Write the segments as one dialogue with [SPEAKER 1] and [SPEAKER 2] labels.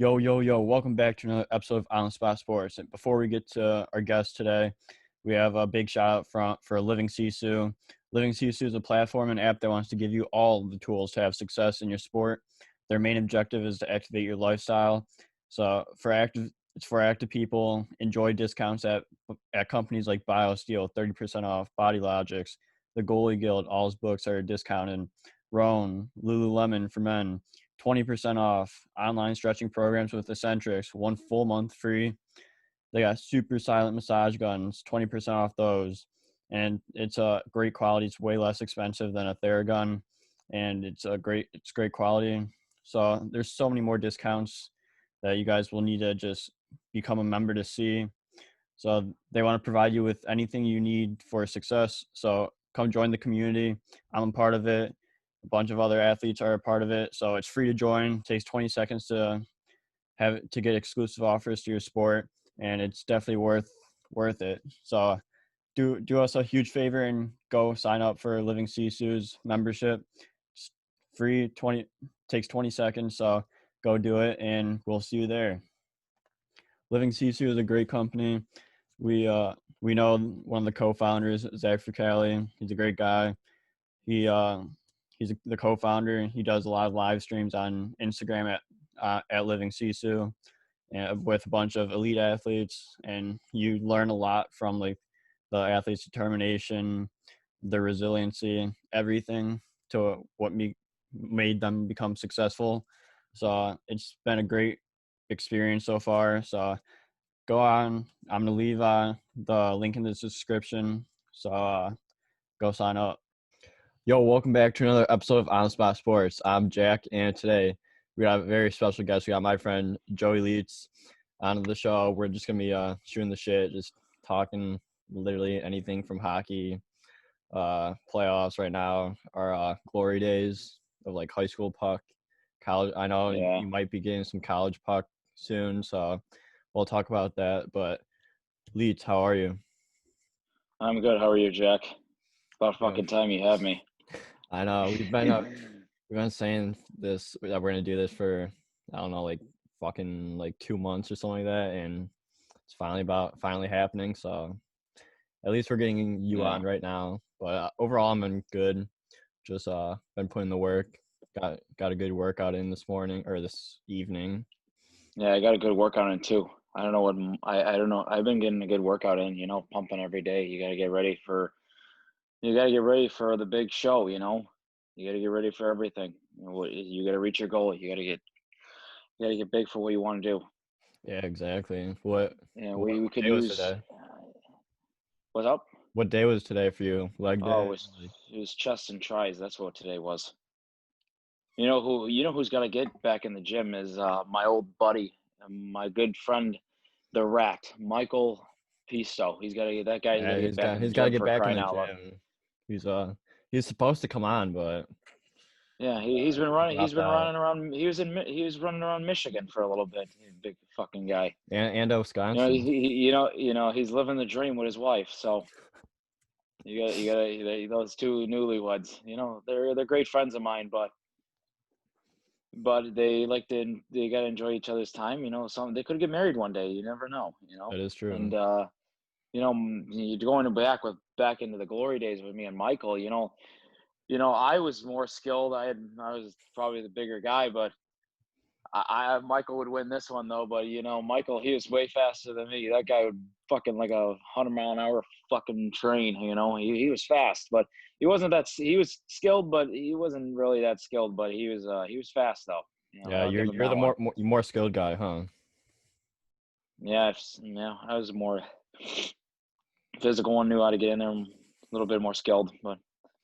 [SPEAKER 1] Yo, yo, yo, welcome back to another episode of On the Spot Sports. And before we get to our guest today, we have a big shout out for Living Sisu. Living Sisu is a platform and app that wants to give you all the tools to have success in your sport. Their main objective is to activate your lifestyle. So it's for active people. Enjoy discounts at companies like BioSteel, 30% off, Body Logics, the Goalie Guild, all his books are discounted. Roan, Lululemon for men, 20% off. Online stretching programs with Eccentrics, 1 full month free. They got super silent massage guns, 20% off those. And it's a great quality. It's way less expensive than a Theragun, and it's great quality. So there's so many more discounts that you guys will need to just become a member to see. So they want to provide you with anything you need for success. So come join the community. I'm a part of it. A bunch of other athletes are a part of it. So it's free to join. It takes 20 seconds to get exclusive offers to your sport, and it's definitely worth it. So do us a huge favor and go sign up for Living Sisu's membership. It's free, takes 20 seconds. So go do it, and we'll see you there. Living Sisu is a great company. We know one of the co-founders, Zach Fricali. He's a great guy. He's the co-founder. He does a lot of live streams on Instagram at Living Sisu, with a bunch of elite athletes, and you learn a lot from like the athletes' determination, their resiliency, everything to what made them become successful. So it's been a great experience so far. So go on. I'm gonna leave the link in the description. So go sign up. Yo, welcome back to another episode of On the Spot Sports. I'm Jack, and today we have a very special guest. We got my friend Joey Letizia on the show. We're just gonna be shooting the shit, just talking literally anything from hockey, playoffs right now, our glory days of like high school puck, college. I know you might be getting some college puck soon, so we'll talk about that. But Leetz, how are you?
[SPEAKER 2] I'm good. How are you, Jack? About fucking time you have me.
[SPEAKER 1] I know we've been saying this that we're gonna do this for I don't know like fucking like 2 months or something like that, and it's finally happening. So at least we're getting you on right now. But overall, I'm in good. Just been putting the work. Got a good workout in this morning or this evening.
[SPEAKER 2] Yeah, I got a good workout in too. I don't know what I don't know. I've been getting a good workout in. Pumping every day. You got to get ready for the big show. You got to get ready for everything. You got to reach your goal. You got to get big for what you want to do.
[SPEAKER 1] Yeah, exactly. What
[SPEAKER 2] We could
[SPEAKER 1] day was
[SPEAKER 2] use.
[SPEAKER 1] today?
[SPEAKER 2] What's up?
[SPEAKER 1] What day was today for you? Leg
[SPEAKER 2] Oh,
[SPEAKER 1] day?
[SPEAKER 2] it was chest and tries. That's what today was. Who's got to get back in the gym is my old buddy, my good friend, the Rat, Michael Pisto. He's got to get that guy's got
[SPEAKER 1] Yeah,
[SPEAKER 2] to get back in the
[SPEAKER 1] he's got to
[SPEAKER 2] gym
[SPEAKER 1] get
[SPEAKER 2] for
[SPEAKER 1] back in
[SPEAKER 2] crying
[SPEAKER 1] the
[SPEAKER 2] out loud.
[SPEAKER 1] gym. He's supposed to come on, but
[SPEAKER 2] Yeah, he's been running. He's
[SPEAKER 1] dropped
[SPEAKER 2] been
[SPEAKER 1] out.
[SPEAKER 2] running around. He was running around Michigan for a little bit. Big fucking guy.
[SPEAKER 1] And Wisconsin.
[SPEAKER 2] He's living the dream with his wife. So you got those two newlyweds. They're great friends of mine, but they gotta enjoy each other's time. Some they could get married one day. You never know.
[SPEAKER 1] That is true.
[SPEAKER 2] And you're going back into the glory days with me and Michael. I was more skilled. I was probably the bigger guy, but Michael would win this one though. But Michael, he was way faster than me. That guy would fucking like a 100-mile-an-hour fucking train. He was fast, but he wasn't that. He was skilled, but he wasn't really that skilled. But he was fast though.
[SPEAKER 1] Yeah,
[SPEAKER 2] I'll give him
[SPEAKER 1] you're
[SPEAKER 2] that
[SPEAKER 1] the
[SPEAKER 2] one.
[SPEAKER 1] more skilled guy, huh?
[SPEAKER 2] Yeah, I was more physical one, knew how to get in there, a little bit more skilled. But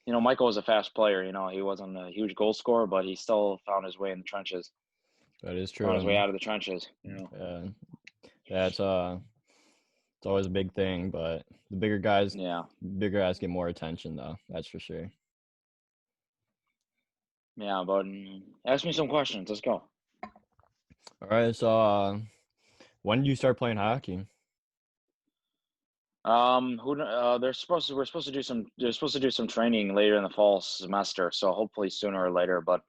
[SPEAKER 2] Michael was a fast player. He wasn't a huge goal scorer, but he still found his way in the trenches.
[SPEAKER 1] That is
[SPEAKER 2] Found his way
[SPEAKER 1] true.
[SPEAKER 2] out of the trenches.
[SPEAKER 1] Yeah, that's it's always a big thing, but the bigger guys get more attention though. That's for sure.
[SPEAKER 2] Yeah, but ask me some questions. Let's go.
[SPEAKER 1] All right, so when did you start playing hockey?
[SPEAKER 2] We're supposed to do some. They're supposed to do some training later in the fall semester, so hopefully sooner or later. But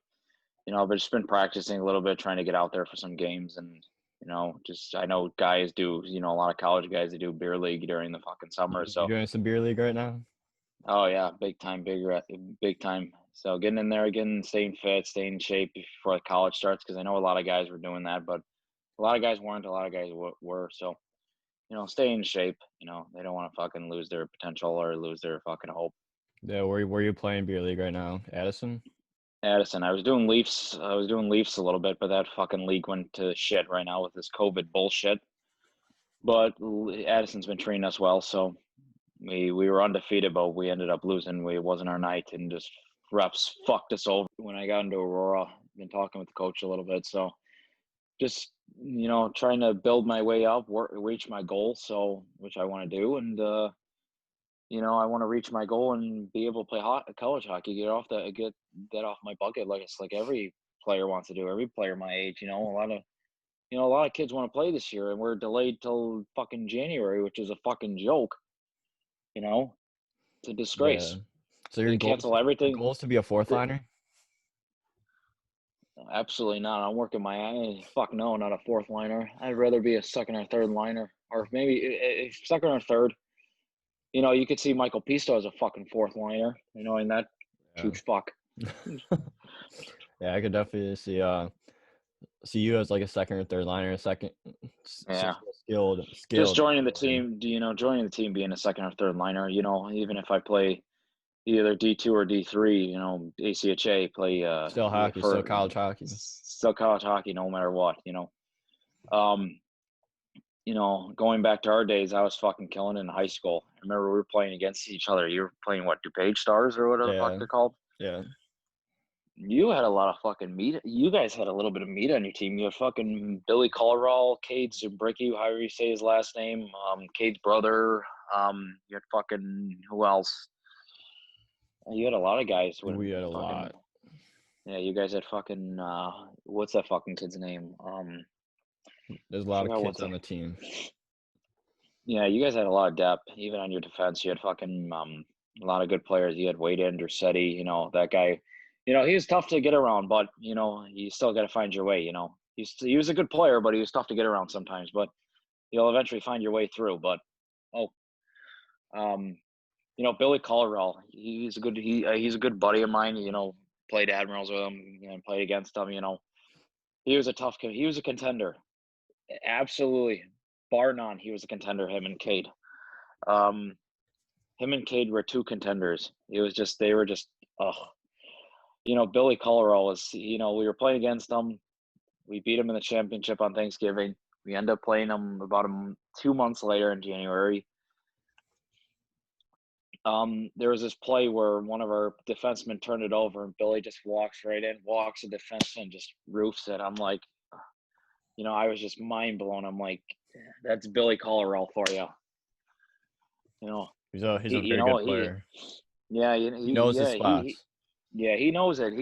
[SPEAKER 2] but just been practicing a little bit, trying to get out there for some games, and just I know guys do, a lot of college guys that do beer league during the fucking summer.
[SPEAKER 1] You
[SPEAKER 2] So,
[SPEAKER 1] doing some beer league right now?
[SPEAKER 2] oh yeah, big time, big time. So getting in there again, staying fit, staying in shape before the college starts, because I know a lot of guys were doing that, but a lot of guys weren't. A lot of guys were. So stay in shape. They don't want to fucking lose their potential or lose their fucking hope.
[SPEAKER 1] Yeah, where you playing beer league right now? Addison?
[SPEAKER 2] Addison, I was doing Leafs. I was doing Leafs a little bit, but that fucking league went to shit right now with this COVID bullshit. But Addison's been treating us well, so we were undefeated, but we ended up losing. It wasn't our night, and just refs fucked us over. When I got into Aurora, been talking with the coach a little bit, so just trying to build my way up, reach my goal, so which I want to do, and I want to reach my goal and be able to play college hockey, get that off my bucket list, like every player wants to do. Every player my age, a lot of kids want to play this year, and we're delayed till fucking January, which is a fucking joke. It's a
[SPEAKER 1] Yeah.
[SPEAKER 2] disgrace.
[SPEAKER 1] So
[SPEAKER 2] They cancel
[SPEAKER 1] your
[SPEAKER 2] everything.
[SPEAKER 1] goal is to be a fourth liner?
[SPEAKER 2] Absolutely not. I'm working my ass. Fuck no, not a fourth liner. I'd rather be a second or third liner, or maybe if second or third. You could see Michael Pisto as a fucking fourth liner. And that
[SPEAKER 1] Yeah.
[SPEAKER 2] huge fuck.
[SPEAKER 1] Yeah, I could definitely see you as like a second or third liner,
[SPEAKER 2] Yeah. Just
[SPEAKER 1] skilled.
[SPEAKER 2] joining the team, joining the team, being a second or third liner, even if I play either D2 or D3, ACHA, play
[SPEAKER 1] Still hockey, still college hockey.
[SPEAKER 2] still college hockey, no matter what. Um, going back to our days, I was fucking killing in high school. I remember we were playing against each other. You were playing what, DuPage Stars or whatever the fuck
[SPEAKER 1] Yeah,
[SPEAKER 2] they're called.
[SPEAKER 1] yeah.
[SPEAKER 2] You had a lot of fucking meat. You guys had a little bit of meat on your team. You had fucking Billy Colorall, Cade Zubricki, however you say his last name, Cade's brother. You had fucking, who else? You had a lot of guys with
[SPEAKER 1] We had a
[SPEAKER 2] fucking.
[SPEAKER 1] lot.
[SPEAKER 2] Yeah, you guys had fucking. What's that fucking kid's name?
[SPEAKER 1] There's a
[SPEAKER 2] I
[SPEAKER 1] lot of
[SPEAKER 2] forgot
[SPEAKER 1] kids
[SPEAKER 2] what's
[SPEAKER 1] on
[SPEAKER 2] that.
[SPEAKER 1] the team.
[SPEAKER 2] Yeah, you guys had a lot of depth, even on your defense. You had fucking a lot of good players. You had Wade Andersetti, that guy. He was tough to get around, but you still got to find your way. He was a good player, but he was tough to get around sometimes. But you'll eventually find your way through. But oh, um, Billy Colorall, he's a good buddy of mine. Played Admirals with him, played against him. He was he was a contender, absolutely, bar none. He was a contender. Him and Cade. Um, Him and Cade were two contenders. They were just, ugh. Billy Colorall was, we were playing against them. We beat him in the championship on Thanksgiving. We ended up playing him about 2 months later in January. There was this play where one of our defensemen turned it over, and Billy just walks right in, walks the defenseman, just roofs it. I'm like, I was just mind blown. I'm like, that's Billy Colorall for you.
[SPEAKER 1] He's a
[SPEAKER 2] He,
[SPEAKER 1] very good player.
[SPEAKER 2] yeah,
[SPEAKER 1] He knows his spots.
[SPEAKER 2] yeah, he knows it.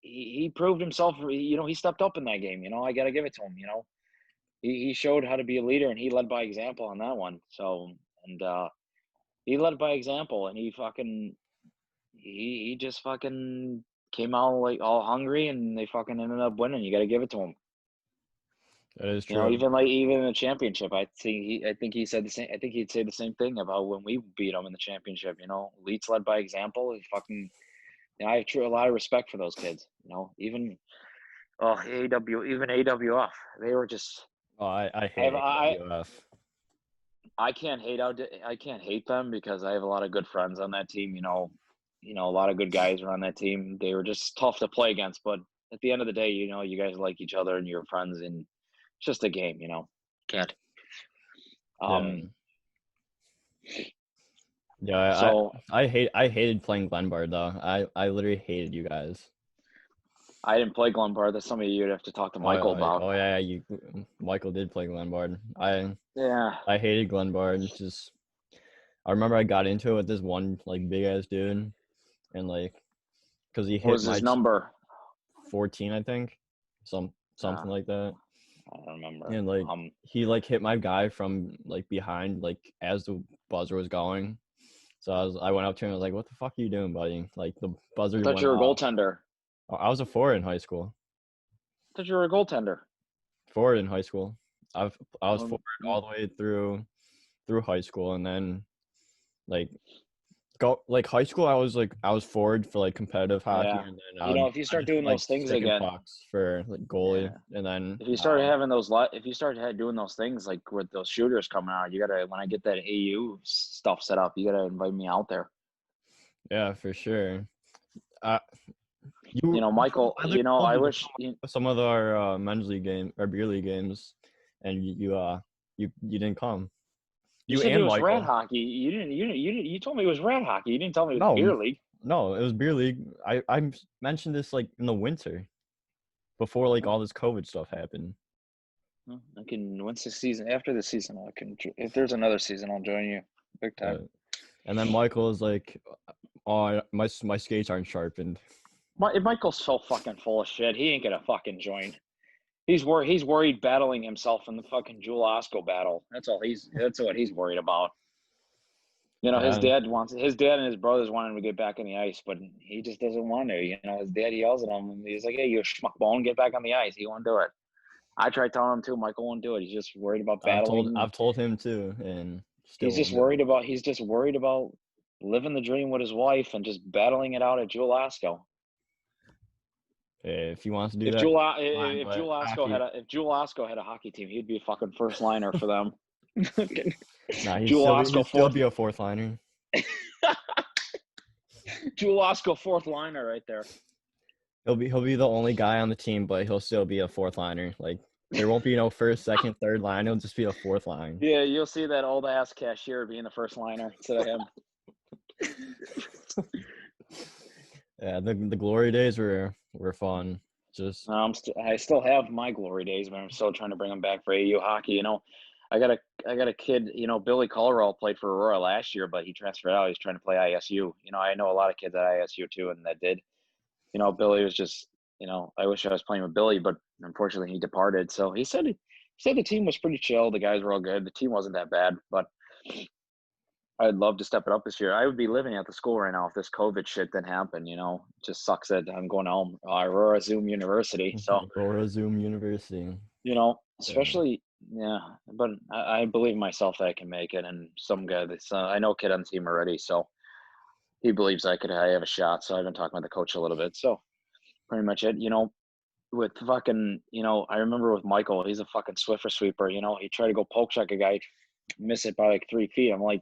[SPEAKER 2] He proved himself. He stepped up in that game. I got to give it to him. He showed how to be a leader, and he led by example on that one. So, and he led by example, and he just fucking came out like all hungry, and they fucking ended up winning. You got to give it to him.
[SPEAKER 1] That is true.
[SPEAKER 2] Even in the championship, I think he said the same. I think he'd say the same thing about when we beat him in the championship. Leetz led by example. He fucking. I have a lot of respect for those kids. Even even AWF, they were just.
[SPEAKER 1] Oh, I
[SPEAKER 2] I have
[SPEAKER 1] hate AWF.
[SPEAKER 2] I can't hate them because I have a lot of good friends on that team. A lot of good guys are on that team. They were just tough to play against, but at the end of the day, you guys like each other and you're friends, and it's just a game. Can't.
[SPEAKER 1] Yeah. Yeah,
[SPEAKER 2] So
[SPEAKER 1] I hated playing Glenbard though. I literally hated you guys.
[SPEAKER 2] I didn't play Glenbard. That's something you'd have to talk to Michael about.
[SPEAKER 1] Oh yeah, Michael did play Glenbard.
[SPEAKER 2] Yeah.
[SPEAKER 1] I hated Glenbard. I remember I got into it with this one like big ass dude, and because he
[SPEAKER 2] What
[SPEAKER 1] hit
[SPEAKER 2] was his number?
[SPEAKER 1] 14, I think, something like that.
[SPEAKER 2] I don't remember.
[SPEAKER 1] And he hit my guy from behind as the buzzer was going. So I went up to him and was like, "What the fuck are you doing, buddy?" The buzzer
[SPEAKER 2] I thought
[SPEAKER 1] went
[SPEAKER 2] you were a
[SPEAKER 1] off.
[SPEAKER 2] goaltender.
[SPEAKER 1] I was a forward in high school.
[SPEAKER 2] I thought you were a goaltender.
[SPEAKER 1] Forward in high school. I was forward
[SPEAKER 2] Yeah.
[SPEAKER 1] all the way through high school, and then like high school. I was forward for like competitive hockey,
[SPEAKER 2] Yeah.
[SPEAKER 1] and then I
[SPEAKER 2] If you
[SPEAKER 1] I
[SPEAKER 2] start
[SPEAKER 1] just
[SPEAKER 2] doing
[SPEAKER 1] like
[SPEAKER 2] those things
[SPEAKER 1] sticking
[SPEAKER 2] again,
[SPEAKER 1] pucks for like goalie,
[SPEAKER 2] yeah.
[SPEAKER 1] and then
[SPEAKER 2] If you started
[SPEAKER 1] now
[SPEAKER 2] having if you started doing those things like with those shooters coming out, you gotta when I get that AU stuff set up, you gotta invite me out there.
[SPEAKER 1] yeah, for sure. Uh, you
[SPEAKER 2] Michael.
[SPEAKER 1] I
[SPEAKER 2] I
[SPEAKER 1] told you to
[SPEAKER 2] wish.
[SPEAKER 1] come to some of our men's league game or beer league games, and you didn't come.
[SPEAKER 2] You
[SPEAKER 1] You
[SPEAKER 2] said it
[SPEAKER 1] and
[SPEAKER 2] was rat
[SPEAKER 1] Michael.
[SPEAKER 2] hockey. You didn't. You told me it was rat hockey. You didn't tell me it was
[SPEAKER 1] No,
[SPEAKER 2] beer league.
[SPEAKER 1] no, it was beer league. I mentioned this like in the winter before like all this COVID stuff happened.
[SPEAKER 2] I can once the season after the season. I can if there's another season, I'll join you big time.
[SPEAKER 1] And then Michael is like, "Oh, my skates aren't sharpened."
[SPEAKER 2] Michael's so fucking full of shit. He ain't gonna fucking join. He's worried. He's worried battling himself in the fucking Jewel Osco battle. That's all. That's what he's worried about. His
[SPEAKER 1] Yeah,
[SPEAKER 2] dad and his brothers want him to get back on the ice, but he just doesn't want to. His dad yells at him, and he's like, "Hey, you schmuckbone, get back on the ice." He won't do it. I tried telling him to. Michael won't do it. He's just worried about battling.
[SPEAKER 1] I've told him too, and still
[SPEAKER 2] He's
[SPEAKER 1] won't
[SPEAKER 2] just
[SPEAKER 1] do it.
[SPEAKER 2] worried about. He's just worried about living the dream with his wife and just battling it out at Jewel Osco.
[SPEAKER 1] If he wants to do
[SPEAKER 2] If
[SPEAKER 1] that,
[SPEAKER 2] Jewel
[SPEAKER 1] fine.
[SPEAKER 2] if
[SPEAKER 1] But
[SPEAKER 2] Jewel Osco
[SPEAKER 1] hockey,
[SPEAKER 2] had a hockey team, he'd be a fucking first liner for them.
[SPEAKER 1] nah,
[SPEAKER 2] Jewel
[SPEAKER 1] he'd
[SPEAKER 2] Osco
[SPEAKER 1] still
[SPEAKER 2] fourth
[SPEAKER 1] be a fourth liner.
[SPEAKER 2] Jewel Osco fourth liner right there.
[SPEAKER 1] He'll be the only guy on the team, but he'll still be a fourth liner. Like there won't be no first, second, third line. It'll just be a fourth line.
[SPEAKER 2] Yeah, you'll see that old ass cashier being the first liner instead of him.
[SPEAKER 1] Yeah, the glory days were fun. Just
[SPEAKER 2] I still have my glory days, but I'm still trying to bring them back for AU hockey. I got a kid. Billy Colorado played for Aurora last year, but he transferred out. He's trying to play ISU. I know a lot of kids at ISU too, and that did. Billy was just. I wish I was playing with Billy, but unfortunately he departed. So he said the team was pretty chill. The guys were all good. The team wasn't that bad, but I'd love to step it up this year. I would be living at the school right now if this COVID shit didn't happen. It just sucks that I'm going home, Aurora Zoom University. So,
[SPEAKER 1] Aurora Zoom University. Yeah.
[SPEAKER 2] especially, yeah, but I believe myself that I can make it. And some guy that's, I know a kid on the team already. So he believes I have a shot. So I've been talking with the coach a little bit. So pretty much it, with fucking, I remember with Michael, he's a fucking Swiffer sweeper. He tried to go poke check a guy, miss it by like 3 feet. I'm like,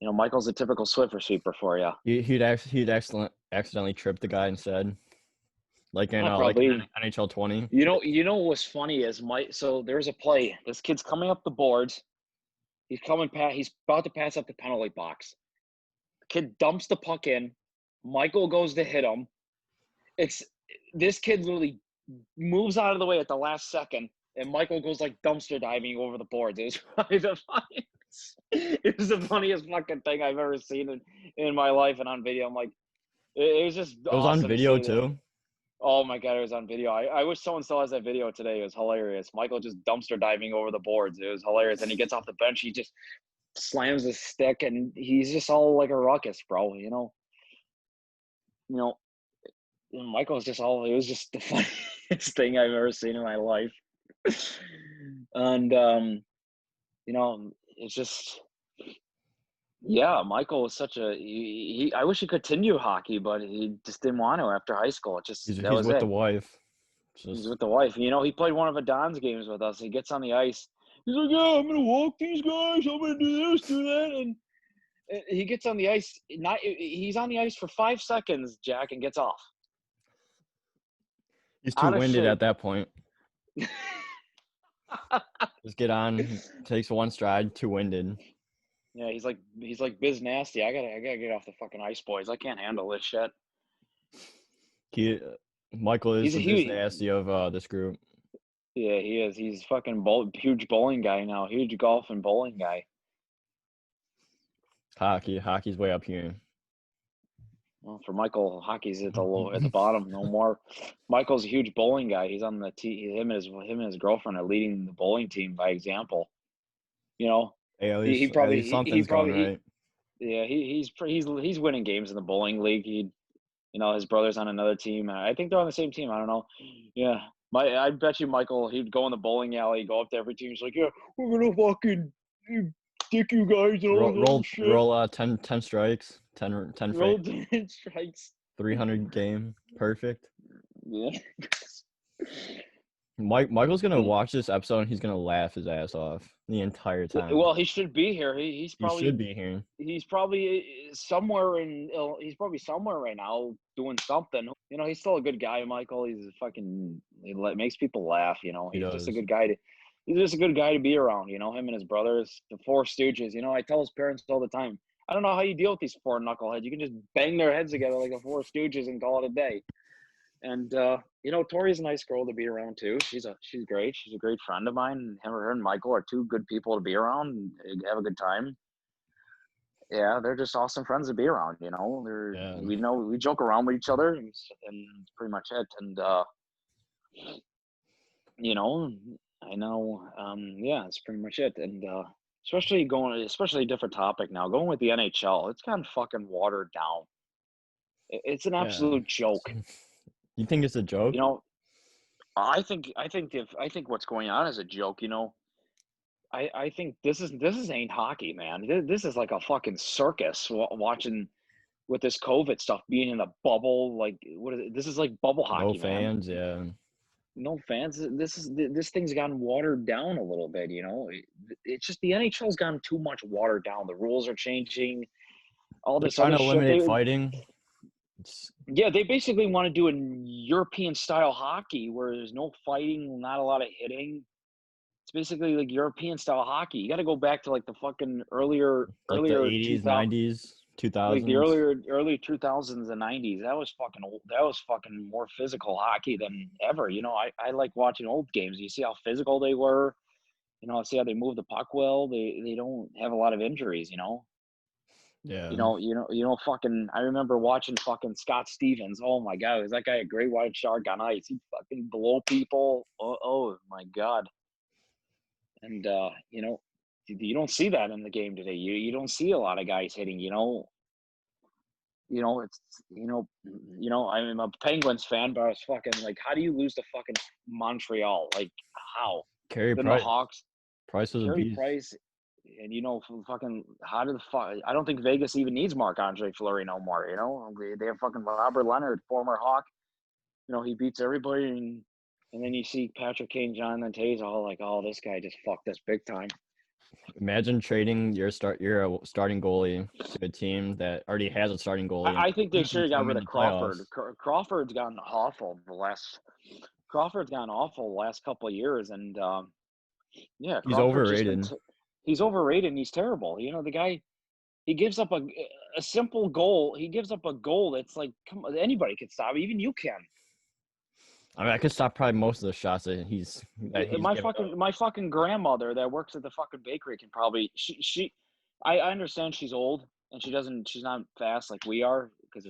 [SPEAKER 2] Michael's a typical Swiffer sweeper for you.
[SPEAKER 1] He'd accidentally trip the guy instead, like in
[SPEAKER 2] Probably.
[SPEAKER 1] NHL 20.
[SPEAKER 2] What was funny is so there's a play. This kid's coming up the boards. He's about to pass up the penalty box. The kid dumps the puck in. Michael goes to hit him. This kid literally moves out of the way at the last second, and Michael goes like dumpster diving over the boards. It was probably the funniest. It was the funniest fucking thing I've ever seen in my life and on video. I'm like, it was just
[SPEAKER 1] It was on
[SPEAKER 2] awesome to
[SPEAKER 1] video
[SPEAKER 2] see that.
[SPEAKER 1] too.
[SPEAKER 2] Oh my god, it was on video. I wish someone still has that video today. It was hilarious. Michael just dumpster diving over the boards. It was hilarious. And he gets off the bench, he just slams his stick, and he's just all like a ruckus, bro. And Michael's just all. It was just the funniest thing I've ever seen in my life. And it's just. Yeah, Michael was such a. I wish he continued hockey, but he just didn't want to after high school. That
[SPEAKER 1] He's
[SPEAKER 2] was
[SPEAKER 1] with
[SPEAKER 2] it.
[SPEAKER 1] the wife.
[SPEAKER 2] He's
[SPEAKER 1] Just
[SPEAKER 2] with the wife. He played one of Adon's games with us. He gets on the ice. He's like, "Yeah, I'm gonna walk these guys. I'm gonna do this, do that." And he gets on the ice. He's on the ice for 5 seconds, Jack, and gets off.
[SPEAKER 1] he's too
[SPEAKER 2] Out of
[SPEAKER 1] winded
[SPEAKER 2] shape.
[SPEAKER 1] at that point. Just get on, takes one stride, too winded.
[SPEAKER 2] Yeah, he's like Biz Nasty. I gotta get off the fucking ice, boys. I can't handle this shit.
[SPEAKER 1] He Michael is
[SPEAKER 2] He's a
[SPEAKER 1] the business
[SPEAKER 2] huge.
[SPEAKER 1] nasty of this group.
[SPEAKER 2] Yeah, he is. He's fucking huge bowling guy now. Huge golf and bowling guy.
[SPEAKER 1] Hockey's way up here.
[SPEAKER 2] Well, for Michael, hockey's at the bottom. No more. Michael's a huge bowling guy. He's on the team. Him and his girlfriend are leading the bowling team by example.
[SPEAKER 1] Hey, at
[SPEAKER 2] He
[SPEAKER 1] least something's going right.
[SPEAKER 2] yeah, he's winning games in the bowling league. His brother's on another team. I think they're on the same team. I don't know. Yeah. I bet you Michael, he'd go in the bowling alley, go up to every team. He's like, yeah, we're going to fucking dick you guys and all that shit.
[SPEAKER 1] Roll 10 strikes, 10
[SPEAKER 2] Roll
[SPEAKER 1] frames,
[SPEAKER 2] 10 strikes.
[SPEAKER 1] 300 game, perfect.
[SPEAKER 2] Yeah.
[SPEAKER 1] Michael's gonna watch this episode and he's gonna laugh his ass off the entire time.
[SPEAKER 2] Well, he should be here. He's
[SPEAKER 1] He
[SPEAKER 2] probably
[SPEAKER 1] should be here.
[SPEAKER 2] he's probably somewhere he's probably somewhere right now doing something. He's still a good guy, Michael. He's he makes people laugh.
[SPEAKER 1] He
[SPEAKER 2] He's just a
[SPEAKER 1] does.
[SPEAKER 2] good guy he's just a good guy to be around. Him and his brothers, the Four Stooges. I tell his parents all the time, I don't know how you deal with these four knuckleheads. You can just bang their heads together like the Four Stooges and call it a day. And Tori's a nice girl to be around too. She's great. She's a great friend of mine. Her and Michael are two good people to be around and have a good time. Yeah, they're just awesome friends to be around. We joke around with each other, and it's pretty much it. And I know, yeah, it's pretty much it. And especially a different topic now, going with the NHL, it's gotten fucking watered down. It's an absolute joke.
[SPEAKER 1] You think it's a joke?
[SPEAKER 2] I think what's going on is a joke. I think this ain't hockey, man. This is like a fucking circus watching with this COVID stuff being in the bubble. Like, what is it? This is like bubble hockey,
[SPEAKER 1] No fans,
[SPEAKER 2] man.
[SPEAKER 1] yeah.
[SPEAKER 2] No fans. This thing's gotten watered down a little bit. It's just the NHL's gotten too much watered down. The rules are changing. All
[SPEAKER 1] They're
[SPEAKER 2] this
[SPEAKER 1] trying
[SPEAKER 2] other
[SPEAKER 1] to
[SPEAKER 2] shit.
[SPEAKER 1] eliminate fighting.
[SPEAKER 2] Yeah, they basically want to do a European style hockey where there's no fighting, not a lot of hitting. It's basically like European style hockey. You got to go back to like the fucking earlier
[SPEAKER 1] the 80s, 90s, 2000s.
[SPEAKER 2] Like the early 2000s and 90s. That was fucking more physical hockey than ever. I like watching old games. You see how physical they were. See how they move the puck well. They don't have a lot of injuries.
[SPEAKER 1] Yeah.
[SPEAKER 2] Fucking. I remember watching fucking Scott Stevens. Oh my god, is that guy a great white shark on ice? He fucking blow people. Oh my god. And you don't see that in the game today. You don't see a lot of guys hitting. I'm a Penguins fan, but I was fucking like, how do you lose to fucking Montreal? Like, how?
[SPEAKER 1] Carey
[SPEAKER 2] Then
[SPEAKER 1] Price.
[SPEAKER 2] the Hawks.
[SPEAKER 1] Price was a beast.
[SPEAKER 2] Price. And fucking how did the fuck? I don't think Vegas even needs Marc-Andre Fleury no more. They have fucking Robert Leonard, former Hawk. He beats everybody, and then you see Patrick Kane, Jonathan Toews, all like, oh, this guy just fucked us big time.
[SPEAKER 1] Imagine trading your starting goalie to a team that already has a starting goalie.
[SPEAKER 2] I think they should have got rid of Crawford. Crawford's gotten awful the last couple of years, and yeah,
[SPEAKER 1] he's overrated.
[SPEAKER 2] He's overrated and he's terrible. The guy, he gives up a simple goal. He gives up a goal that's like, come on, anybody can stop. Even you can.
[SPEAKER 1] I mean, I could stop probably most of the shots that he's
[SPEAKER 2] my fucking grandmother that works at the fucking bakery can probably I understand she's old and she's not fast like we are because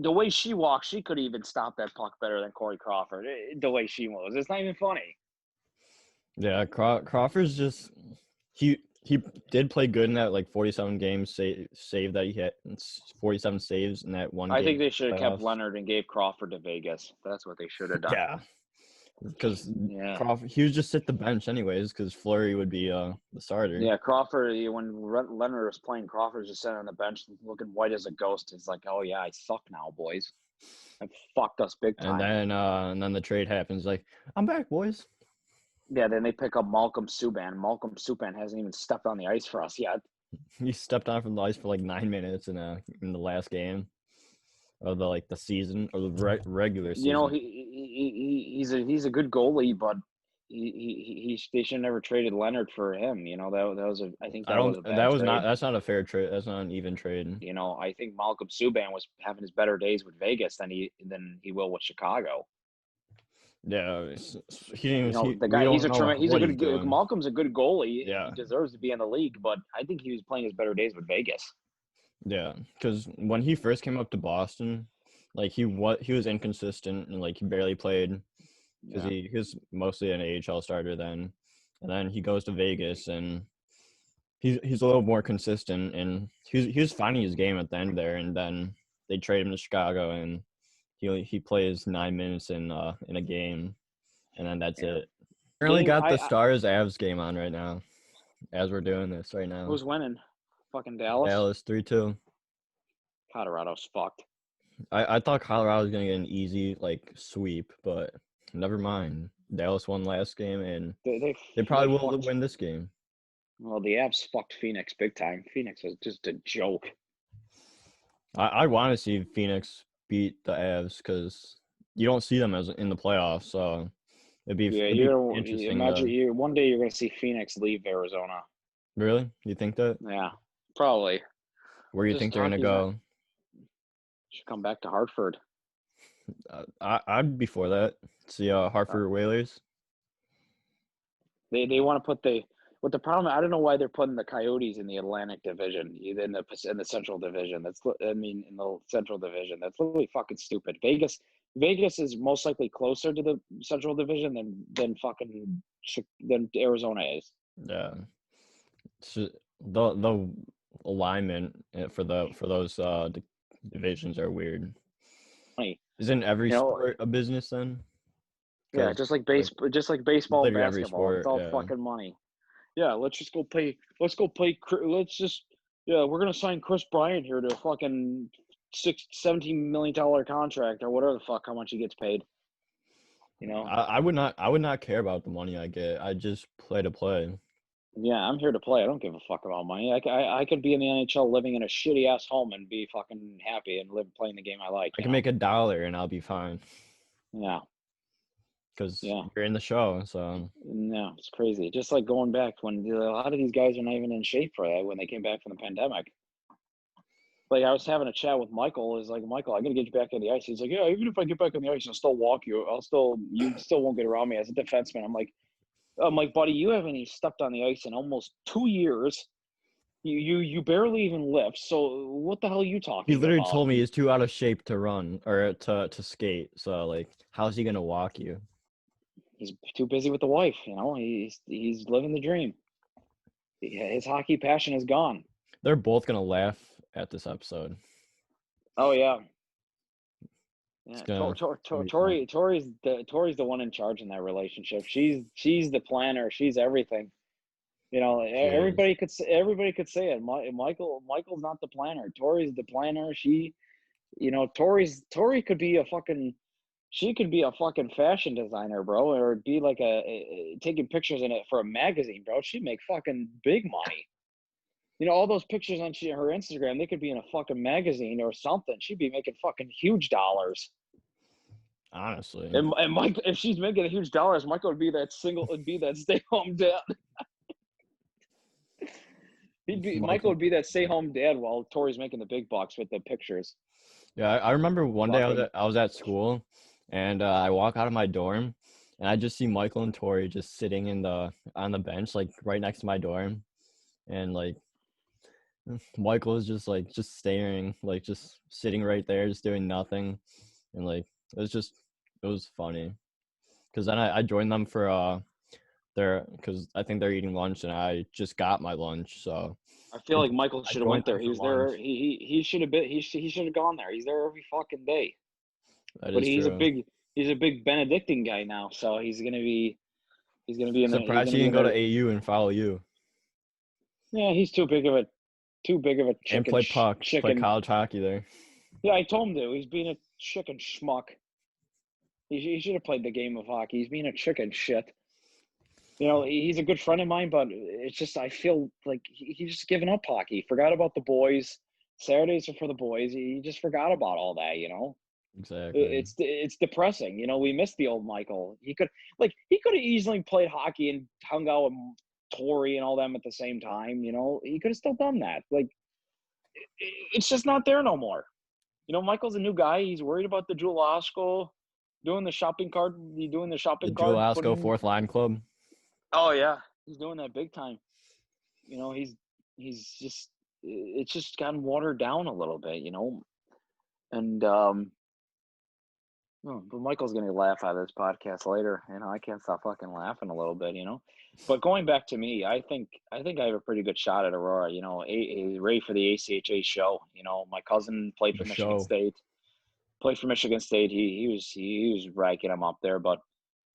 [SPEAKER 2] the way she walks, she could even stop that puck better than Corey Crawford. The way she moves, it's not even funny.
[SPEAKER 1] Yeah, Crawford's just he did play good in that like 47 games save that he hit. It's 47 saves in that one.
[SPEAKER 2] I think they should have kept Leonard and gave Crawford to Vegas. That's what they should have done.
[SPEAKER 1] Yeah, because Crawford, he was just sit the bench anyways because Fleury would be the starter.
[SPEAKER 2] Yeah, Crawford. When Leonard was playing, Crawford was just sitting on the bench looking white as a ghost. It's like, oh yeah, I suck now, boys. I fucked us big time.
[SPEAKER 1] And then the trade happens. Like, I'm back, boys.
[SPEAKER 2] Yeah, then they pick up Malcolm Subban. Malcolm Subban hasn't even stepped on the ice for us yet.
[SPEAKER 1] He stepped on from the ice for like 9 minutes in the last game of the season or the regular season.
[SPEAKER 2] He's a good goalie, but they should never traded Leonard for him.
[SPEAKER 1] That's not a fair trade. That's not an even trade.
[SPEAKER 2] I think Malcolm Subban was having his better days with Vegas than he will with Chicago.
[SPEAKER 1] Yeah,
[SPEAKER 2] Malcolm's a good goalie.
[SPEAKER 1] Yeah,
[SPEAKER 2] he deserves to be in the league, but I think he was playing his better days with Vegas.
[SPEAKER 1] Yeah, because when he first came up to Boston, like he was inconsistent and like he barely played because he was mostly an AHL starter then, and then he goes to Vegas and he's a little more consistent and he was finding his game at the end there, and then they trade him to Chicago, and he plays 9 minutes in a game, and then that's it. Currently got the Stars Avs game on right now, as we're doing this right now.
[SPEAKER 2] Who's winning? Fucking Dallas.
[SPEAKER 1] Dallas 3-2.
[SPEAKER 2] Colorado's fucked.
[SPEAKER 1] I thought Colorado was gonna get an easy sweep, but never mind. Dallas won last game, and they probably will win this game.
[SPEAKER 2] Well, the Avs fucked Phoenix big time. Phoenix was just a joke.
[SPEAKER 1] I want to see Phoenix beat the Avs because you don't see them as in the playoffs, so it'd be interesting.
[SPEAKER 2] Imagine one day you're gonna see Phoenix leave Arizona.
[SPEAKER 1] Really? You think that?
[SPEAKER 2] Yeah, probably.
[SPEAKER 1] Where do you think they're gonna go?
[SPEAKER 2] Should come back to Hartford.
[SPEAKER 1] I'd be for that. See Hartford Whalers.
[SPEAKER 2] They want to put the problem. I don't know why they're putting the Coyotes in the Atlantic Division, in the Central Division. In the Central Division. That's literally fucking stupid. Vegas is most likely closer to the Central Division than Arizona is.
[SPEAKER 1] Yeah. So the alignment for those divisions are weird. Isn't every sport a business then?
[SPEAKER 2] Yeah, just like baseball and basketball. It's all fucking money. Yeah, let's go play. We're gonna sign Chris Bryant here to a fucking $17 million contract or whatever the fuck how much he gets paid.
[SPEAKER 1] I would not care about the money I get. I just play to play.
[SPEAKER 2] Yeah, I'm here to play. I don't give a fuck about money. I could be in the NHL living in a shitty ass home and be fucking happy and playing the game I like.
[SPEAKER 1] I can make $1 and I'll be fine.
[SPEAKER 2] Yeah.
[SPEAKER 1] Because you're in the show, so.
[SPEAKER 2] No, it's crazy. Just like going back when a lot of these guys are not even in shape for that when they came back from the pandemic. Like I was having a chat with Michael. Is like, Michael, I gotta get you back on the ice. He's like, yeah, even if I get back on the ice, I'll still walk you. You still won't get around me as a defenseman. I'm like, buddy, you haven't stepped on the ice in almost 2 years. You barely even lift. So what the hell are you talking about?
[SPEAKER 1] He literally told me he's too out of shape to run or to skate. So how's he gonna walk you?
[SPEAKER 2] He's too busy with the wife. He's living the dream. His hockey passion is gone.
[SPEAKER 1] They're both gonna laugh at this episode.
[SPEAKER 2] Oh yeah. Yeah, Tori's the one in charge in that relationship. She's the planner. She's everything. Everybody could say it. Michael's not the planner. Tori's the planner. Tori could be a fucking. She could be a fucking fashion designer, bro, or be like taking pictures in it for a magazine, bro. She'd make fucking big money. All those pictures on her Instagram, they could be in a fucking magazine or something. She'd be making fucking huge dollars.
[SPEAKER 1] Honestly.
[SPEAKER 2] And Mike, if she's making huge dollars, Michael would be that stay-home dad. Michael would be that stay-home dad while Tori's making the big bucks with the pictures.
[SPEAKER 1] Yeah, I remember one day I was at school, and I walk out of my dorm, and I just see Michael and Tori just sitting on the bench, right next to my dorm, and Michael is just staring, just sitting right there, just doing nothing, and it was funny, because then I joined them for because I think they're eating lunch, and I just got my lunch, so.
[SPEAKER 2] I feel like Michael should have went there. He was there. He should have been. He should have gone there. He's there every fucking day. But he's true. He's a big Benedictine guy now, so he's gonna be in.
[SPEAKER 1] Surprised he didn't go to AU and follow you.
[SPEAKER 2] Yeah, he's too big of a chicken.
[SPEAKER 1] And play puck, play college hockey there.
[SPEAKER 2] Yeah, I told him to. He's being a chicken schmuck. He should have played the game of hockey. He's being a chicken shit. He's a good friend of mine, but it's just I feel like he's just given up hockey. He forgot about the boys. Saturdays are for the boys. He just forgot about all that.
[SPEAKER 1] Exactly.
[SPEAKER 2] It's depressing. We miss the old Michael. He could have easily played hockey and hung out with Tori and all them at the same time. He could have still done that. It's just not there no more. Michael's a new guy. He's worried about the Jewel Osco doing the shopping cart. The Jewel
[SPEAKER 1] Osco fourth line club.
[SPEAKER 2] Oh yeah, he's doing that big time. He's just it's just gotten watered down a little bit, and Oh, but Michael's gonna laugh at this podcast later. I can't stop fucking laughing a little bit. But going back to me, I think I have a pretty good shot at Aurora. Ready for the ACHA show. My cousin played
[SPEAKER 1] The
[SPEAKER 2] for Michigan
[SPEAKER 1] show.
[SPEAKER 2] State. Played for Michigan State. He was ranking him up there, but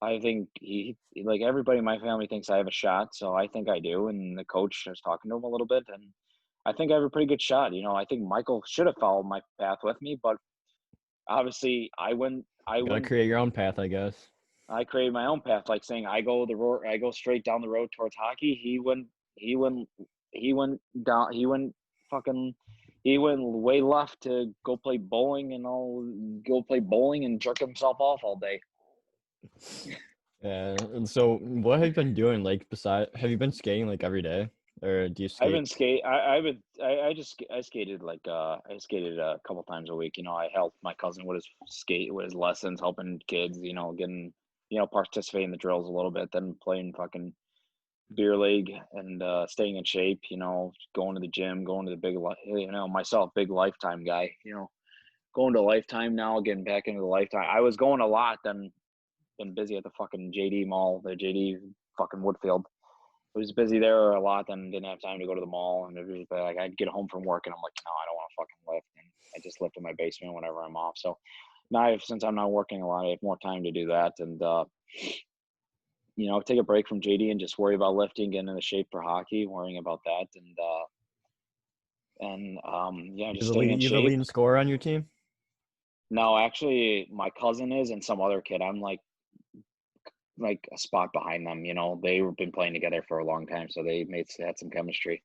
[SPEAKER 2] I think he like everybody in my family thinks I have a shot, so I think I do. And the coach was talking to him a little bit, and I think I have a pretty good shot. I think Michael should have followed my path with me, but obviously I wouldn't. I
[SPEAKER 1] You gotta
[SPEAKER 2] wouldn't.
[SPEAKER 1] create your own path, I guess.
[SPEAKER 2] I created my own path, like saying I go straight down the road towards hockey. He wouldn't. He wouldn't. He went down. He went fucking. He went way left to go play bowling and jerk himself off all day.
[SPEAKER 1] Yeah. And so, what have you been doing? Like, have you been skating like every day, or do you
[SPEAKER 2] I've
[SPEAKER 1] skate?
[SPEAKER 2] been skate. I would. I skated I skated a couple times a week. I helped my cousin with his lessons, helping kids. Getting participating in the drills a little bit, then playing fucking beer league and staying in shape. Going to the gym, going to the myself, big Lifetime guy. Going to Lifetime now, getting back into the Lifetime. I was going a lot, then been busy at the fucking JD Mall, the JD fucking Woodfield. I was busy there a lot, then didn't have time to go to the mall, and it was like I'd get home from work, and I'm like, no, I don't want to fucking lift, and I just lift in my basement whenever I'm off. So now, since I'm not working a lot, I have more time to do that, and take a break from JD and just worry about lifting, getting into shape for hockey, worrying about that, just staying in
[SPEAKER 1] You the
[SPEAKER 2] shape.
[SPEAKER 1] leading scorer on your team?
[SPEAKER 2] No, actually, my cousin is, and some other kid. I'm like a spot behind them. They've been playing together for a long time, so they had some chemistry.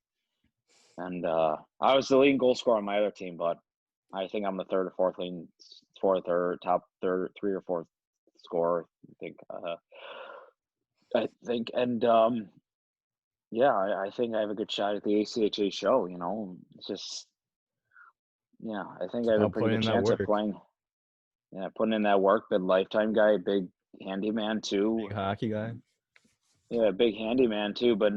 [SPEAKER 2] And I was the leading goal scorer on my other team, but I think I'm the fourth or top third, three or fourth scorer. I think, and yeah, I think I have a good shot at the ACHA show. It's just, yeah, I think
[SPEAKER 1] It's
[SPEAKER 2] I have a
[SPEAKER 1] about
[SPEAKER 2] pretty
[SPEAKER 1] putting
[SPEAKER 2] good
[SPEAKER 1] in that
[SPEAKER 2] chance of
[SPEAKER 1] work.
[SPEAKER 2] playing. Yeah, putting in that work. Big Lifetime guy, big handyman too.
[SPEAKER 1] Big hockey guy.
[SPEAKER 2] Yeah, big handyman too, but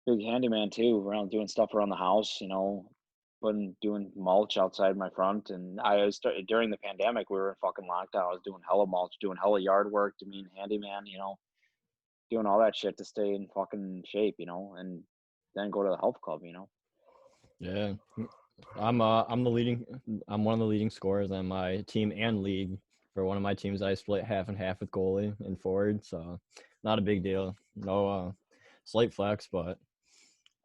[SPEAKER 2] big handyman too, around doing stuff around the house, doing mulch outside my front. And I started during the pandemic, we were in fucking lockdown. I was doing hella mulch, doing hella yard work, doing handyman, doing all that shit to stay in fucking shape, and then go to the health club.
[SPEAKER 1] Yeah. I'm one of the leading scorers on my team and league. For one of my teams, I split half and half with goalie and forward, so not a big deal. No slight flex, but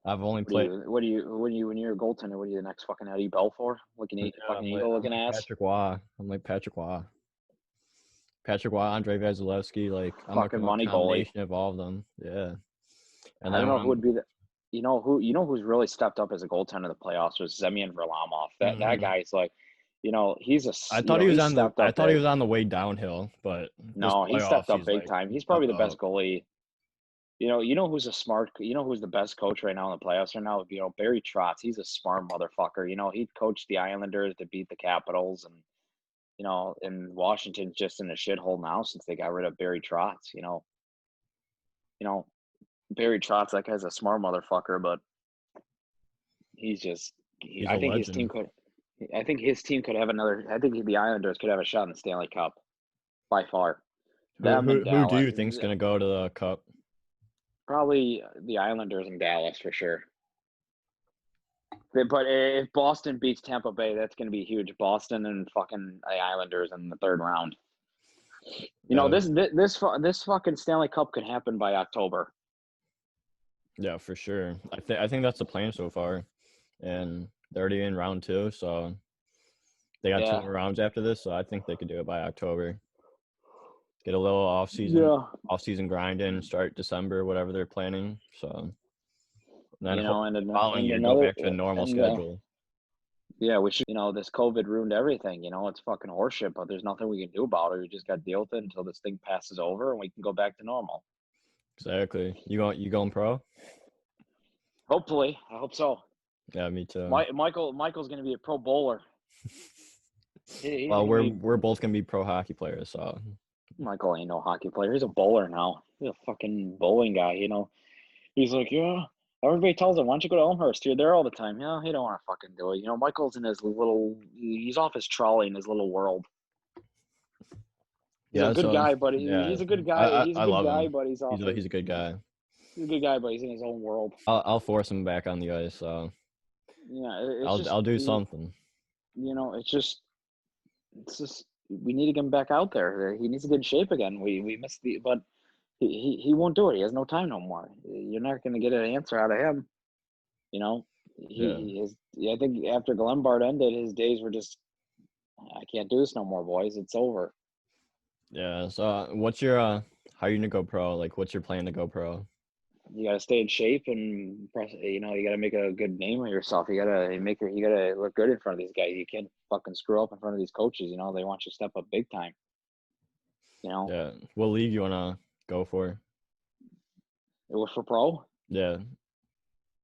[SPEAKER 1] I've only played.
[SPEAKER 2] When you're a goaltender, what are you the next fucking Eddie Belfour?
[SPEAKER 1] Yeah,
[SPEAKER 2] Fucking eagle
[SPEAKER 1] I'm
[SPEAKER 2] looking
[SPEAKER 1] like
[SPEAKER 2] ass?
[SPEAKER 1] Patrick Waugh. I'm like Patrick Waugh. Patrick Waugh, Andrei Vasilevsky. Like I'm a
[SPEAKER 2] Fucking money goalie.
[SPEAKER 1] combination of all of them. Yeah. And
[SPEAKER 2] I
[SPEAKER 1] then
[SPEAKER 2] don't
[SPEAKER 1] when
[SPEAKER 2] know who would be the who's really stepped up as a goaltender in the playoffs was Semyon Varlamov. That
[SPEAKER 1] Mhm.
[SPEAKER 2] guy's like, he's
[SPEAKER 1] I thought he was
[SPEAKER 2] he's
[SPEAKER 1] on the
[SPEAKER 2] stepped
[SPEAKER 1] I
[SPEAKER 2] up
[SPEAKER 1] thought he
[SPEAKER 2] big.
[SPEAKER 1] was on the way downhill, but this
[SPEAKER 2] No, he stepped
[SPEAKER 1] playoffs
[SPEAKER 2] up
[SPEAKER 1] he's
[SPEAKER 2] big
[SPEAKER 1] like
[SPEAKER 2] time. He's probably
[SPEAKER 1] stepped
[SPEAKER 2] the best
[SPEAKER 1] up.
[SPEAKER 2] goalie. Who's the best coach right now in the playoffs right now? Barry Trotz. He's a smart motherfucker. He coached the Islanders to beat the Capitals, and Washington's just in a shithole now since they got rid of Barry Trotz. You know, Barry Trotz, that guy's a smart motherfucker, but he's just.
[SPEAKER 1] He's
[SPEAKER 2] I
[SPEAKER 1] a
[SPEAKER 2] think his team
[SPEAKER 1] legend.
[SPEAKER 2] could. I think his team could have another. I think the Islanders could have a shot in the Stanley Cup by far.
[SPEAKER 1] Who
[SPEAKER 2] Them
[SPEAKER 1] who
[SPEAKER 2] and
[SPEAKER 1] who do
[SPEAKER 2] Dallas.
[SPEAKER 1] you think's gonna go to the cup?
[SPEAKER 2] Probably the Islanders and Dallas for sure. But if Boston beats Tampa Bay, that's going to be huge. Boston and fucking the Islanders in the third round.
[SPEAKER 1] Yeah,
[SPEAKER 2] This fucking Stanley Cup could happen by October.
[SPEAKER 1] yeah, for sure. I think that's the plan so far, and they're already in round 2, so they got 2
[SPEAKER 2] Yeah,
[SPEAKER 1] more rounds after this. So I think they could do it by October. Get a little
[SPEAKER 2] yeah.
[SPEAKER 1] off season grind in, start December, whatever they're planning. So then hopefully
[SPEAKER 2] And
[SPEAKER 1] the following
[SPEAKER 2] and
[SPEAKER 1] year go
[SPEAKER 2] another
[SPEAKER 1] back to a normal
[SPEAKER 2] and
[SPEAKER 1] schedule.
[SPEAKER 2] yeah, we should. This COVID ruined everything. It's fucking horseshit, but there's nothing we can do about it. We just got to deal with it until this thing passes over and we can go back to normal.
[SPEAKER 1] Exactly. You going pro?
[SPEAKER 2] Hopefully, I hope so.
[SPEAKER 1] Yeah, me too.
[SPEAKER 2] Michael's going to be a pro bowler. He's
[SPEAKER 1] Well,
[SPEAKER 2] going to be.
[SPEAKER 1] we're both gonna be pro hockey players, so
[SPEAKER 2] Michael ain't no hockey player. He's a bowler now. He's a fucking bowling guy. He's like, yeah. Everybody tells him, why don't you go to Elmhurst? You're there all the time. Yeah, he don't want to fucking do it. Michael's in his little. He's off his trolley in his little world. He's a
[SPEAKER 1] Yeah,
[SPEAKER 2] good
[SPEAKER 1] so
[SPEAKER 2] guy, but
[SPEAKER 1] yeah,
[SPEAKER 2] he's a good guy. He's a
[SPEAKER 1] I
[SPEAKER 2] good
[SPEAKER 1] love
[SPEAKER 2] guy,
[SPEAKER 1] him.
[SPEAKER 2] but he's off his.
[SPEAKER 1] He's a good guy.
[SPEAKER 2] He's a good guy, but he's in his own world.
[SPEAKER 1] I'll force him back on the ice. So
[SPEAKER 2] Yeah, it's just
[SPEAKER 1] I'll do something.
[SPEAKER 2] it's just we need to get him back out there. He needs to get in shape again. We missed but he won't do it. He has no time no more. You're not going to get an answer out of him. You know,
[SPEAKER 1] Yeah.
[SPEAKER 2] I think after Glenbard ended, his days were just, I can't do this no more, boys. It's over.
[SPEAKER 1] Yeah. So what's your how are you gonna go pro? Like, what's your plan to go pro?
[SPEAKER 2] You got to stay in shape and press. You got to make a good name of yourself. You got to look good in front of these guys. You can't fucking screw up in front of these coaches. They want you to step up big time.
[SPEAKER 1] Yeah. What league you wanna go for?
[SPEAKER 2] It was for pro.
[SPEAKER 1] Yeah.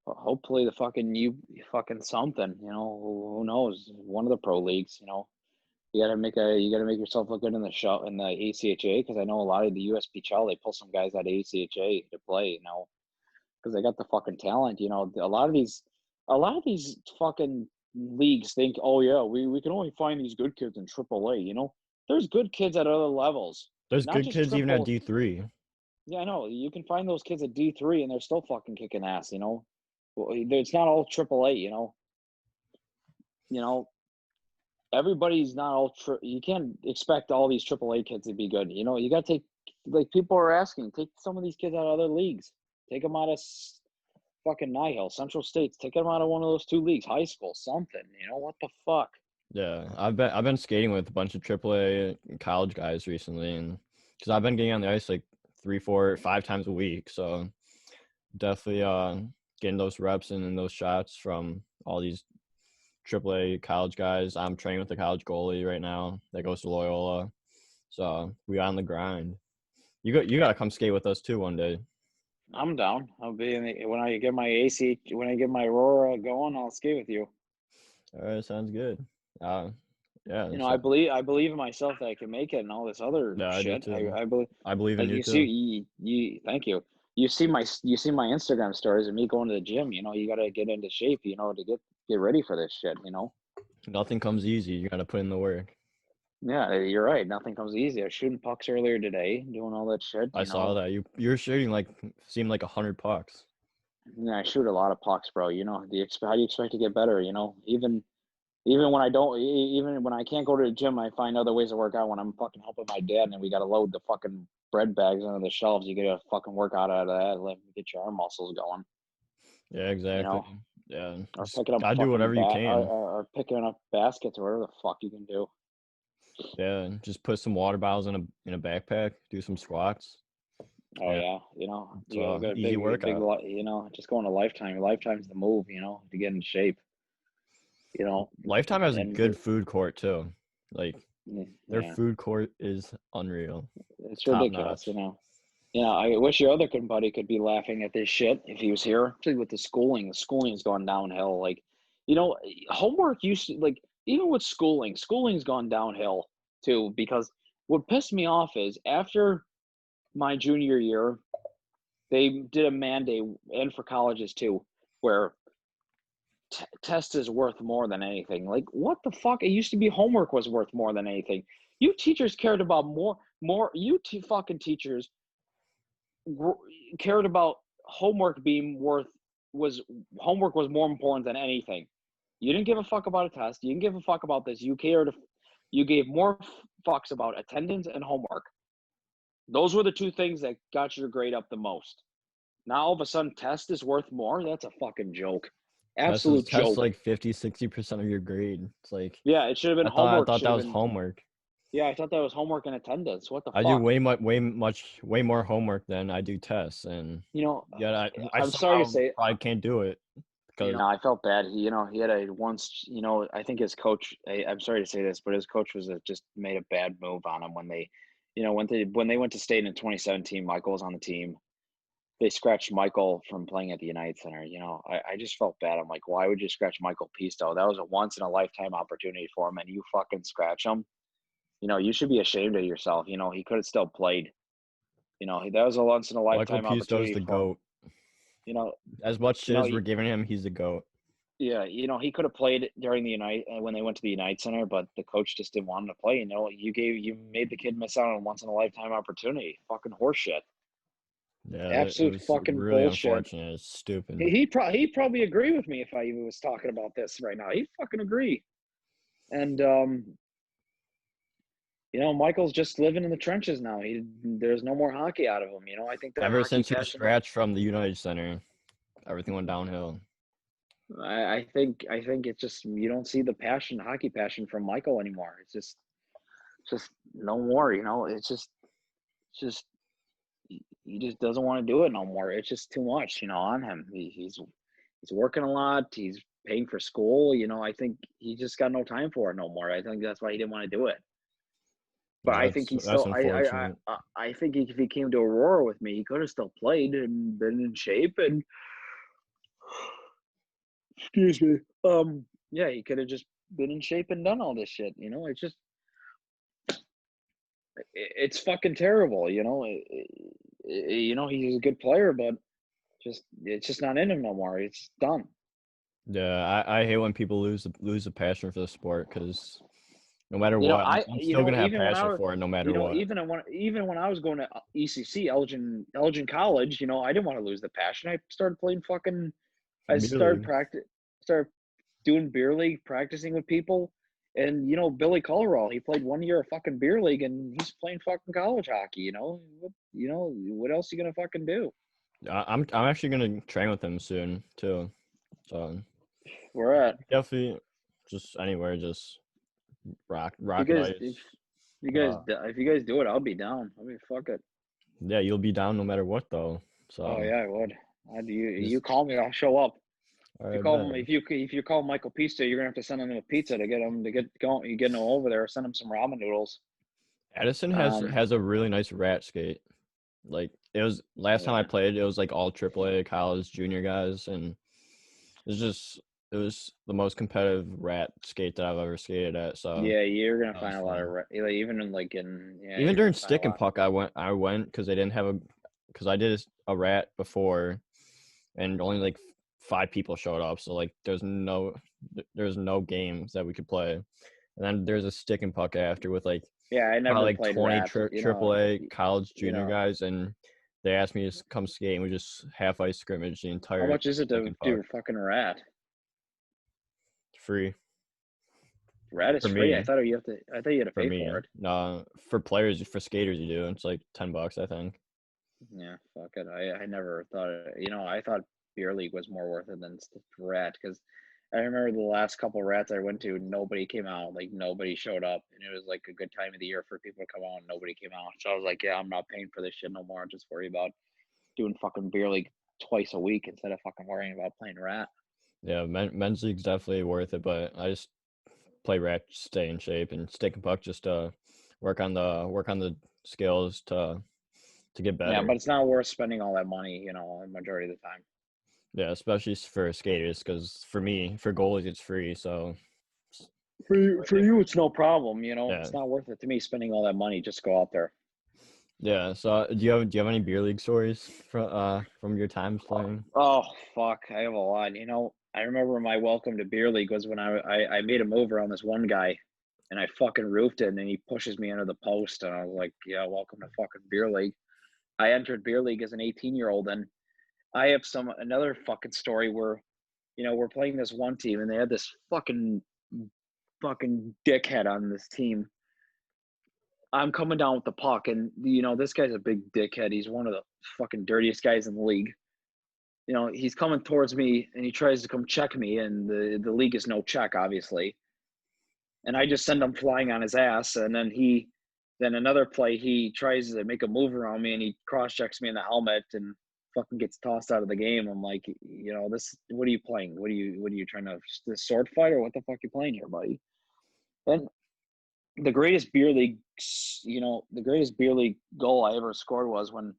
[SPEAKER 2] Hopefully the fucking something. Who knows? One of the pro leagues. You gotta make yourself look good in the show in the ACHA, because I know a lot of the USPHL, they pull some guys out of ACHA to play. Because they got the fucking talent. A lot of these fucking leagues think, oh yeah, we can only find these good kids in AAA. There's good kids at other levels,
[SPEAKER 1] There's
[SPEAKER 2] not
[SPEAKER 1] good
[SPEAKER 2] just
[SPEAKER 1] kids even at
[SPEAKER 2] triple.
[SPEAKER 1] D3.
[SPEAKER 2] Yeah, I know. You can find those kids at D3 and they're still fucking kicking ass. Well, it's not all AAA. You know, everybody's not all. You can't expect all these AAA kids to be good. You got to take, like people are asking, take some of these kids out of other leagues. Take them out of fucking Nihil, Central States. Take them out of one of those two leagues, high school, something. What the fuck?
[SPEAKER 1] Yeah, I've been skating with a bunch of AAA college guys recently, and because I've been getting on the ice like 3, 4, 5 times a week, so definitely getting those reps and those shots from all these AAA college guys. I'm training with a college goalie right now that goes to Loyola, so we on the grind. You gotta come skate with us too one day.
[SPEAKER 2] I'm down. I'll be when I get my when I get my Aurora going, I'll skate with you.
[SPEAKER 1] All right, sounds good. Yeah,
[SPEAKER 2] I believe in myself that I can make it and all this other
[SPEAKER 1] yeah, I do
[SPEAKER 2] shit.
[SPEAKER 1] too.
[SPEAKER 2] I believe,
[SPEAKER 1] I believe in
[SPEAKER 2] like
[SPEAKER 1] you
[SPEAKER 2] you
[SPEAKER 1] too.
[SPEAKER 2] see, thank you. You see my Instagram stories of me going to the gym. You got to get into shape. To get ready for this shit.
[SPEAKER 1] Nothing comes easy. You gotta put in the work.
[SPEAKER 2] Yeah, you're right. Nothing comes easy. I was shooting pucks earlier today, doing all that shit.
[SPEAKER 1] I saw that you're shooting like seemed like 100 pucks.
[SPEAKER 2] Yeah, I shoot a lot of pucks, bro. How do you expect to get better? Even when I don't, even when I can't go to the gym, I find other ways to work out. When I'm fucking helping my dad, and we got to load the fucking bread bags onto the shelves, you get a fucking workout out of that. Let me get your arm muscles going.
[SPEAKER 1] Yeah,
[SPEAKER 2] You
[SPEAKER 1] exactly.
[SPEAKER 2] know,
[SPEAKER 1] Yeah,
[SPEAKER 2] or
[SPEAKER 1] just
[SPEAKER 2] picking up
[SPEAKER 1] gotta do
[SPEAKER 2] fucking
[SPEAKER 1] whatever you can.
[SPEAKER 2] or picking up baskets or whatever the fuck you can do.
[SPEAKER 1] Yeah, just put some water bottles in a backpack. Do some squats.
[SPEAKER 2] Oh
[SPEAKER 1] Yeah,
[SPEAKER 2] yeah,
[SPEAKER 1] it's
[SPEAKER 2] you
[SPEAKER 1] a
[SPEAKER 2] got a
[SPEAKER 1] easy
[SPEAKER 2] big,
[SPEAKER 1] workout.
[SPEAKER 2] just going to Lifetime. Lifetime's the move. To get in shape.
[SPEAKER 1] Lifetime has a
[SPEAKER 2] And
[SPEAKER 1] good food court too. Like their
[SPEAKER 2] yeah,
[SPEAKER 1] food court is unreal,
[SPEAKER 2] it's
[SPEAKER 1] top
[SPEAKER 2] ridiculous.
[SPEAKER 1] notch.
[SPEAKER 2] I wish your other buddy could be laughing at this shit if he was here. Especially with the schooling. The schooling has gone downhill. Like, homework used to, like, even with schooling's gone downhill too. Because what pissed me off is after my junior year, they did a mandate, and for colleges too, where test is worth more than anything. Like, what the fuck? It used to be homework was worth more than anything. You teachers cared about more. Fucking teachers cared about homework being worth was homework was more important than anything. You didn't give a fuck about a test. You didn't give a fuck about this. You gave more fucks about attendance and homework. Those were the two things that got your grade up the most. Now all of a sudden test is worth more. That's a fucking joke. Absolute
[SPEAKER 1] Test
[SPEAKER 2] joke.
[SPEAKER 1] like 50-60% of your grade. It's like
[SPEAKER 2] Yeah, it should have been homework.
[SPEAKER 1] I thought
[SPEAKER 2] Should
[SPEAKER 1] that
[SPEAKER 2] have
[SPEAKER 1] was
[SPEAKER 2] been.
[SPEAKER 1] homework.
[SPEAKER 2] Yeah, I thought that was homework and attendance. What the
[SPEAKER 1] I do
[SPEAKER 2] fuck?
[SPEAKER 1] way more homework than I do tests, and
[SPEAKER 2] You know,
[SPEAKER 1] yeah, I
[SPEAKER 2] I'm sorry to
[SPEAKER 1] somehow
[SPEAKER 2] say,
[SPEAKER 1] probably can't do it because
[SPEAKER 2] I felt bad. He had a once, I think his coach, I'm sorry to say this, but his coach just made a bad move on him when when they went to state in 2017, Michael was on the team. They scratched Michael from playing at the United Center. I just felt bad. I'm like, why would you scratch Michael Pisto? That was a once in a lifetime opportunity for him, and you fucking scratch him. You should be ashamed of yourself. He could have still played. That was a once in a
[SPEAKER 1] Michael
[SPEAKER 2] lifetime
[SPEAKER 1] Pisto's
[SPEAKER 2] opportunity
[SPEAKER 1] the
[SPEAKER 2] for him.
[SPEAKER 1] goat.
[SPEAKER 2] You know,
[SPEAKER 1] As much
[SPEAKER 2] you
[SPEAKER 1] shit
[SPEAKER 2] know,
[SPEAKER 1] as we're giving him, he's the goat.
[SPEAKER 2] Yeah, he could have played during the when they went to the Unite Center, but the coach just didn't want him to play. You made the kid miss out on a once in a lifetime opportunity. Fucking horseshit.
[SPEAKER 1] Yeah, it
[SPEAKER 2] Absolute
[SPEAKER 1] was
[SPEAKER 2] fucking
[SPEAKER 1] really
[SPEAKER 2] bullshit.
[SPEAKER 1] unfortunate. It's stupid.
[SPEAKER 2] He'd probably agree with me if I even was talking about this right now. He'd fucking agree. And Michael's just living in the trenches now. There's no more hockey out of him. I think that
[SPEAKER 1] Ever
[SPEAKER 2] hockey
[SPEAKER 1] since he
[SPEAKER 2] passion.
[SPEAKER 1] scratched from the United Center, everything went downhill.
[SPEAKER 2] I think it's just you don't see the hockey passion from Michael anymore. It's just no more. It's just he just doesn't want to do it no more. It's just too much, on him. He's working a lot. He's paying for school. I think he just got no time for it no more. I think that's why he didn't want to do it. But
[SPEAKER 1] Yeah,
[SPEAKER 2] I think he
[SPEAKER 1] that's
[SPEAKER 2] still.
[SPEAKER 1] unfortunate.
[SPEAKER 2] I think if he came to Aurora with me, he could have still played and been in shape. And excuse me. Yeah, he could have just been in shape and done all this shit. It's fucking terrible. He's a good player, but it's just not in him no more. It's done.
[SPEAKER 1] Yeah, I hate when people lose the passion for the sport because no matter what, I'm still gonna have
[SPEAKER 2] Even when
[SPEAKER 1] passion for it no matter what.
[SPEAKER 2] even when I was going to ECC, Elgin College, I didn't want to lose the passion. I
[SPEAKER 1] Beer
[SPEAKER 2] started
[SPEAKER 1] league.
[SPEAKER 2] started doing beer league, practicing with people. And Billy Colorall, he played 1 year of fucking beer league, and he's playing fucking college hockey. What else are you gonna fucking do?
[SPEAKER 1] I'm actually gonna train with him soon too. So
[SPEAKER 2] We're at
[SPEAKER 1] definitely just anywhere, just
[SPEAKER 2] if
[SPEAKER 1] rocket
[SPEAKER 2] you guys if
[SPEAKER 1] ice.
[SPEAKER 2] you guys
[SPEAKER 1] Uh,
[SPEAKER 2] if you guys do it, I'll be down. Fuck it.
[SPEAKER 1] yeah, you'll be down no matter what though.
[SPEAKER 2] Oh
[SPEAKER 1] So
[SPEAKER 2] yeah, I would. You
[SPEAKER 1] just
[SPEAKER 2] call me, I'll show up.
[SPEAKER 1] all
[SPEAKER 2] If you
[SPEAKER 1] right,
[SPEAKER 2] call him,
[SPEAKER 1] bet.
[SPEAKER 2] if you call Michael Pista, you're gonna have to send him a pizza to get him to get going. You getting him over there. Send him some ramen noodles.
[SPEAKER 1] Addison
[SPEAKER 2] Um,
[SPEAKER 1] has a really nice rat skate. Like it was last time I
[SPEAKER 2] yeah,
[SPEAKER 1] played, it was like all AAA college junior guys, and it's just it was the most competitive rat skate that I've ever skated at. So
[SPEAKER 2] yeah, you're gonna
[SPEAKER 1] that
[SPEAKER 2] find
[SPEAKER 1] was
[SPEAKER 2] a lot of
[SPEAKER 1] fun.
[SPEAKER 2] even in like in yeah,
[SPEAKER 1] Even
[SPEAKER 2] you're
[SPEAKER 1] during
[SPEAKER 2] gonna find a
[SPEAKER 1] stick and
[SPEAKER 2] lot.
[SPEAKER 1] puck, I went because they didn't have a because I did a rat before, and only like 5 people showed up. So like there's no games that we could play, and then there's a stick and puck after with like
[SPEAKER 2] Yeah, I
[SPEAKER 1] probably
[SPEAKER 2] never
[SPEAKER 1] like
[SPEAKER 2] played
[SPEAKER 1] 20
[SPEAKER 2] rat.
[SPEAKER 1] AAA college
[SPEAKER 2] You
[SPEAKER 1] junior
[SPEAKER 2] know,
[SPEAKER 1] guys, and they asked me to come skate, and we just half ice scrimmage the
[SPEAKER 2] how
[SPEAKER 1] entire
[SPEAKER 2] much is it
[SPEAKER 1] stick
[SPEAKER 2] to
[SPEAKER 1] and
[SPEAKER 2] do
[SPEAKER 1] puck.
[SPEAKER 2] a fucking rat?
[SPEAKER 1] Free
[SPEAKER 2] Rat is
[SPEAKER 1] for
[SPEAKER 2] free.
[SPEAKER 1] me.
[SPEAKER 2] I thought you had to
[SPEAKER 1] For
[SPEAKER 2] pay for
[SPEAKER 1] me,
[SPEAKER 2] it.
[SPEAKER 1] no, for players, for skaters, you do. It's like $10, I think.
[SPEAKER 2] Yeah, fuck it. I never thought it. I thought beer league was more worth it than rat because I remember the last couple rats I went to, nobody came out. Like nobody showed up, and it was like a good time of the year for people to come out. And nobody came out, so I was like, yeah, I'm not paying for this shit no more. I'll just worry about doing fucking beer league twice a week instead of fucking worrying about playing rat.
[SPEAKER 1] Yeah, men's league's definitely worth it, but I just play rat, stay in shape, and stick and puck just to work on the skills to get
[SPEAKER 2] Yeah, but
[SPEAKER 1] better.
[SPEAKER 2] it's not worth spending all that money. The majority of the time.
[SPEAKER 1] Yeah, especially for skaters, because for me, for goalies, it's free. So
[SPEAKER 2] For you, it's no problem.
[SPEAKER 1] yeah,
[SPEAKER 2] It's not worth it to me spending all that money just go out there.
[SPEAKER 1] yeah. So do you have any beer league stories from your times playing?
[SPEAKER 2] Oh fuck, I have a lot. I remember my welcome to beer league was when I made a move around this one guy, and I fucking roofed it, and then he pushes me under the post, and I was like, yeah, welcome to fucking beer league. I entered beer league as an 18-year-old, and I have another fucking story where we're playing this one team, and they had this fucking dickhead on this team. I'm coming down with the puck, and this guy's a big dickhead. He's one of the fucking dirtiest guys in the league. He's coming towards me, and he tries to come check me, and the league is no check, obviously. And I just send him flying on his ass, and then another play, he tries to make a move around me, and he cross checks me in the helmet, and fucking gets tossed out of the game. I'm like, what are you playing? What are you trying to this sword fight, or what the fuck are you playing here, buddy? Then the greatest beer league, the greatest beer league goal I ever scored was when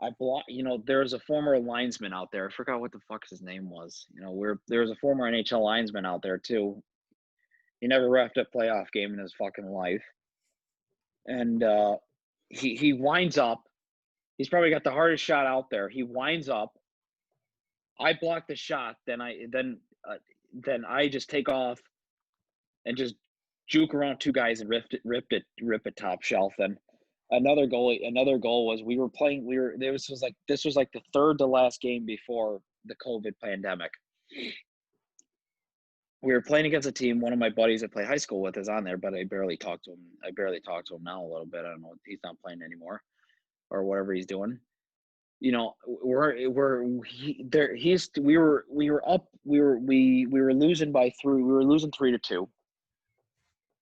[SPEAKER 2] I blocked. There's a former linesman out there. I forgot what the fuck his name was. There's a former NHL linesman out there too. He never reffed a playoff game in his fucking life, and he winds up. He's probably got the hardest shot out there. He winds up. I block the shot. Then then I just take off and just juke around two guys and rip it top shelf. And another goal was we were playing. This was like the third to last game before the COVID pandemic. We were playing against a team. One of my buddies I play high school with is on there, but I barely talk to him. I barely talk to him now a little bit. I don't know. He's not playing anymore or whatever he's doing. You know, we were losing by 3. We were losing 3-2.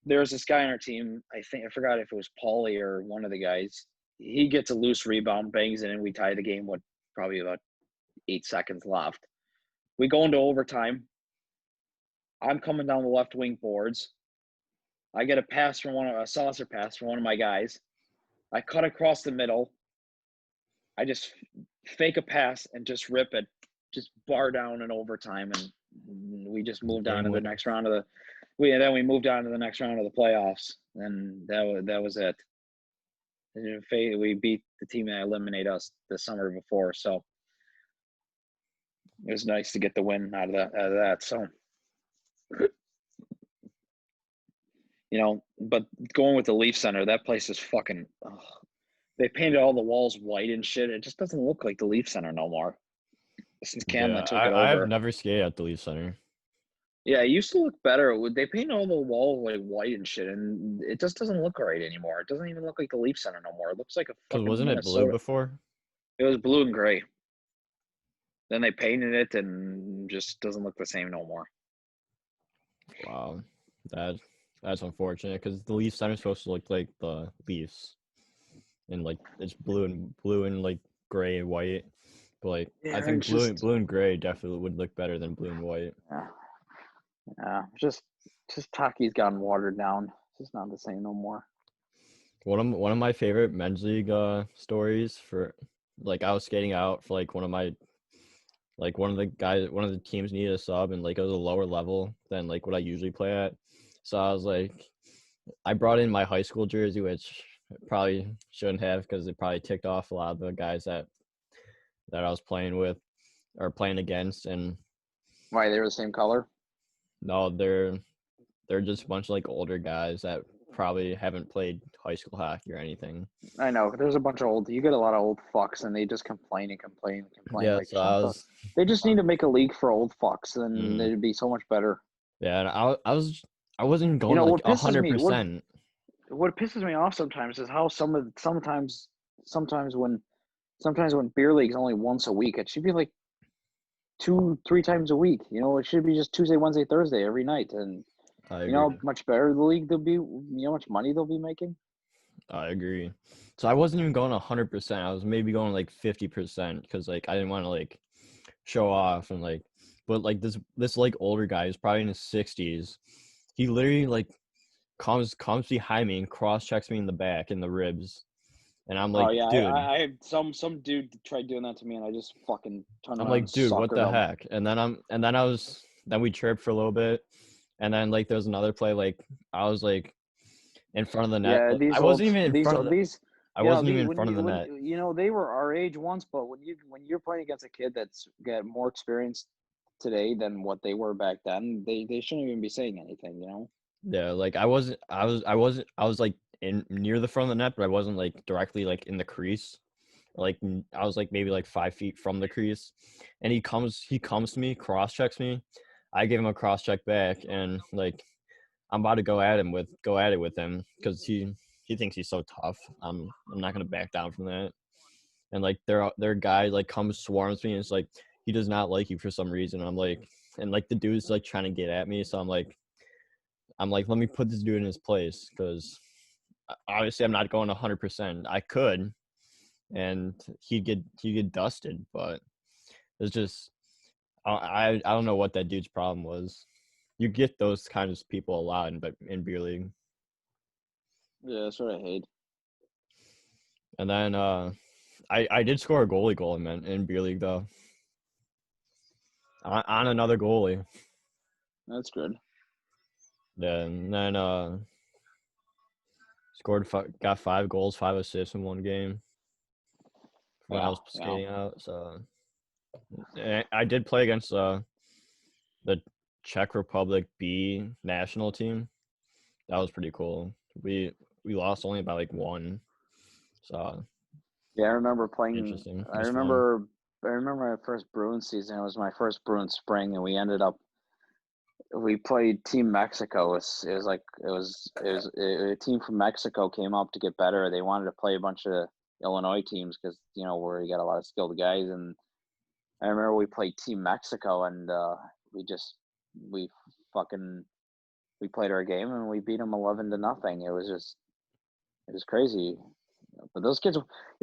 [SPEAKER 2] There was this guy on our team. I forgot if it was Paulie or one of the guys. He gets a loose rebound, bangs it in. We tie the game with probably about 8 seconds left. We go into overtime. I'm coming down the left wing boards. I get a saucer pass from one of my guys. I cut across the middle. I just fake a pass and just rip it, just bar down in overtime, and we just moved on to the next round of the. We moved on to the next round of the playoffs, and that was it. We beat the team that eliminated us the summer before, so it was nice to get the win out of that. So, you know, but going with the Leaf Center, that place is fucking. Ugh. They painted all the walls white and shit. It just doesn't look like the Leaf Center no more. Since Canada took it over.
[SPEAKER 1] I have never skated at the Leaf Center.
[SPEAKER 2] Yeah, it used to look better. They painted all the walls like white and shit, and it just doesn't look right anymore. It doesn't even look like the Leaf Center no more. It looks like a fucking
[SPEAKER 1] Wasn't
[SPEAKER 2] Minnesota.
[SPEAKER 1] It blue before?
[SPEAKER 2] It was blue and gray. Then they painted it, and just doesn't look the same no more.
[SPEAKER 1] Wow, that's unfortunate because the Leaf Center is supposed to look like the Leafs, and like it's blue and like gray and white. But like I think blue and gray definitely would look better than blue and white.
[SPEAKER 2] Yeah, just hockey's gotten watered down. It's just not the same no more.
[SPEAKER 1] One of my favorite men's league stories for like I was skating out for like one of the teams needed a sub, and like it was a lower level than like what I usually play at. So I was like, I brought in my high school jersey, which I probably shouldn't have because it probably ticked off a lot of the guys that I was playing with or playing against. And
[SPEAKER 2] why they were the same color?
[SPEAKER 1] No, they're just a bunch of like older guys that probably haven't played high school hockey or anything.
[SPEAKER 2] I know. There's a bunch of you get a lot of old fucks, and they just complain.
[SPEAKER 1] Yeah,
[SPEAKER 2] like
[SPEAKER 1] so
[SPEAKER 2] they just need to make a league for old fucks, and it'd be so much better.
[SPEAKER 1] Yeah, and I wasn't going like 100%.
[SPEAKER 2] What pisses me off sometimes is how sometimes when beer league's only once a week, it should be like 2-3 times a week. You know, it should be just Tuesday, Wednesday, Thursday every night, and you know how much better the league they'll be. You know how much money they'll be making.
[SPEAKER 1] I agree. So I wasn't even going 100%. I was maybe going like 50% because like I didn't want to like show off and like, but like this like older guy is probably in his 60s. He literally like comes behind me and cross checks me in the back in the ribs, and I'm like, dude.
[SPEAKER 2] I had some dude tried doing that to me, and I just fucking turned around.
[SPEAKER 1] I'm like, dude, what the heck? And then we chirped for a little bit, and then like there was another play like I was like in front of the net.
[SPEAKER 2] Yeah,
[SPEAKER 1] I wasn't even in front of the net.
[SPEAKER 2] You know, they were our age once, but when you're playing against a kid that's got more experience today than what they were back then, they shouldn't even be saying anything, you know?
[SPEAKER 1] Yeah, like I was like in near the front of the net, but I wasn't like directly like in the crease. Like I was like maybe like 5 feet from the crease, and he comes to me, cross checks me. I give him a cross check back, and like I'm about to go at it with him because he thinks he's so tough. I'm not gonna back down from that. And like their guy like comes swarms me, and it's like he does not like you for some reason. I'm like, and like the dude's like trying to get at me, so I'm like let me put this dude in his place because obviously I'm not going 100%. I could, and he'd get dusted, but it's just I don't know what that dude's problem was. You get those kinds of people a lot in beer league.
[SPEAKER 2] Yeah, that's what I hate.
[SPEAKER 1] And then I did score a goalie goal in beer league though. On another goalie.
[SPEAKER 2] That's good.
[SPEAKER 1] Yeah, and then got 5 goals, 5 assists in one game when I was skating out. So I did play against the Czech Republic B national team. That was pretty cool. We lost only by like one. So
[SPEAKER 2] Yeah, I remember playing.
[SPEAKER 1] interesting. It
[SPEAKER 2] I
[SPEAKER 1] was fun.
[SPEAKER 2] remember. I remember my first Bruins season. It was my first Bruins spring, and we ended up. We played Team Mexico. It was like a team from Mexico came up to get better. They wanted to play a bunch of Illinois teams because where you got a lot of skilled guys. And I remember we played Team Mexico, and we just we fucking we played our game and we beat them 11-0. It was crazy. But those kids,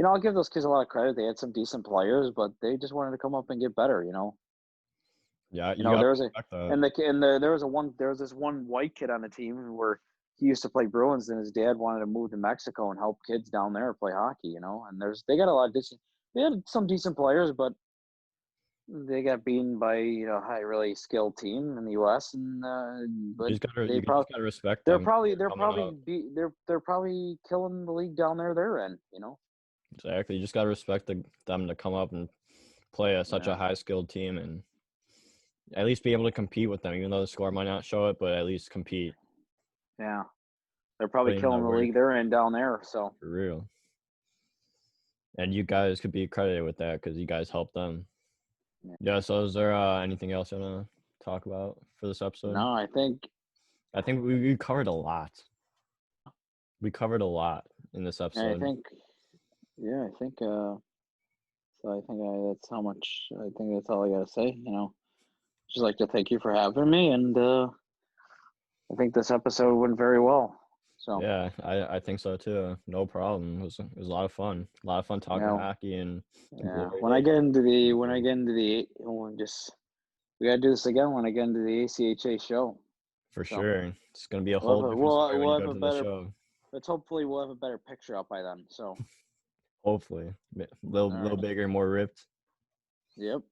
[SPEAKER 2] I'll give those kids a lot of credit. They had some decent players, but they just wanted to come up and get better.
[SPEAKER 1] Yeah, you got
[SPEAKER 2] There
[SPEAKER 1] to
[SPEAKER 2] was
[SPEAKER 1] respect that.
[SPEAKER 2] there was this one white kid on the team where he used to play Bruins, and his dad wanted to move to Mexico and help kids down there play hockey. And they got a lot of decent. They had some decent players, but they got beaten by a really skilled team in the U.S. and but
[SPEAKER 1] You just gotta respect
[SPEAKER 2] they're
[SPEAKER 1] them
[SPEAKER 2] probably
[SPEAKER 1] for
[SPEAKER 2] they're
[SPEAKER 1] coming
[SPEAKER 2] probably
[SPEAKER 1] up.
[SPEAKER 2] they're probably killing the league down there they're in.
[SPEAKER 1] Exactly. You just gotta respect them to come up and play such a
[SPEAKER 2] Yeah,
[SPEAKER 1] high skilled team and at least be able to compete with them, even though the score might not show it, but at least compete.
[SPEAKER 2] yeah, they're probably
[SPEAKER 1] Put in
[SPEAKER 2] killing
[SPEAKER 1] that
[SPEAKER 2] the
[SPEAKER 1] work
[SPEAKER 2] league they're in down there. So
[SPEAKER 1] for real. And you guys could be credited with that because you guys helped them.
[SPEAKER 2] yeah.
[SPEAKER 1] Yeah. So is there anything else you wanna talk about for this episode?
[SPEAKER 2] No, I think
[SPEAKER 1] I think we covered a lot. We covered a lot in this
[SPEAKER 2] I
[SPEAKER 1] episode.
[SPEAKER 2] think yeah, I think so I think that's how much I think that's all I gotta say. Just like to thank you for having me, and I think this episode went very well. So
[SPEAKER 1] Yeah, I think so too. No problem. It was a lot of fun. A lot of fun
[SPEAKER 2] you
[SPEAKER 1] talking
[SPEAKER 2] know,
[SPEAKER 1] hockey and the
[SPEAKER 2] yeah.
[SPEAKER 1] glory
[SPEAKER 2] When I
[SPEAKER 1] days.
[SPEAKER 2] get into the we gotta do this again when I get into the ACHA show.
[SPEAKER 1] For
[SPEAKER 2] So
[SPEAKER 1] sure. It's gonna be a whole different story when
[SPEAKER 2] we'll
[SPEAKER 1] you
[SPEAKER 2] have
[SPEAKER 1] go
[SPEAKER 2] a
[SPEAKER 1] to the
[SPEAKER 2] better.
[SPEAKER 1] show.
[SPEAKER 2] Let's hopefully we'll have a better picture up by then. So
[SPEAKER 1] Hopefully.
[SPEAKER 2] all
[SPEAKER 1] Little
[SPEAKER 2] right.
[SPEAKER 1] bigger, more ripped.
[SPEAKER 2] Yep.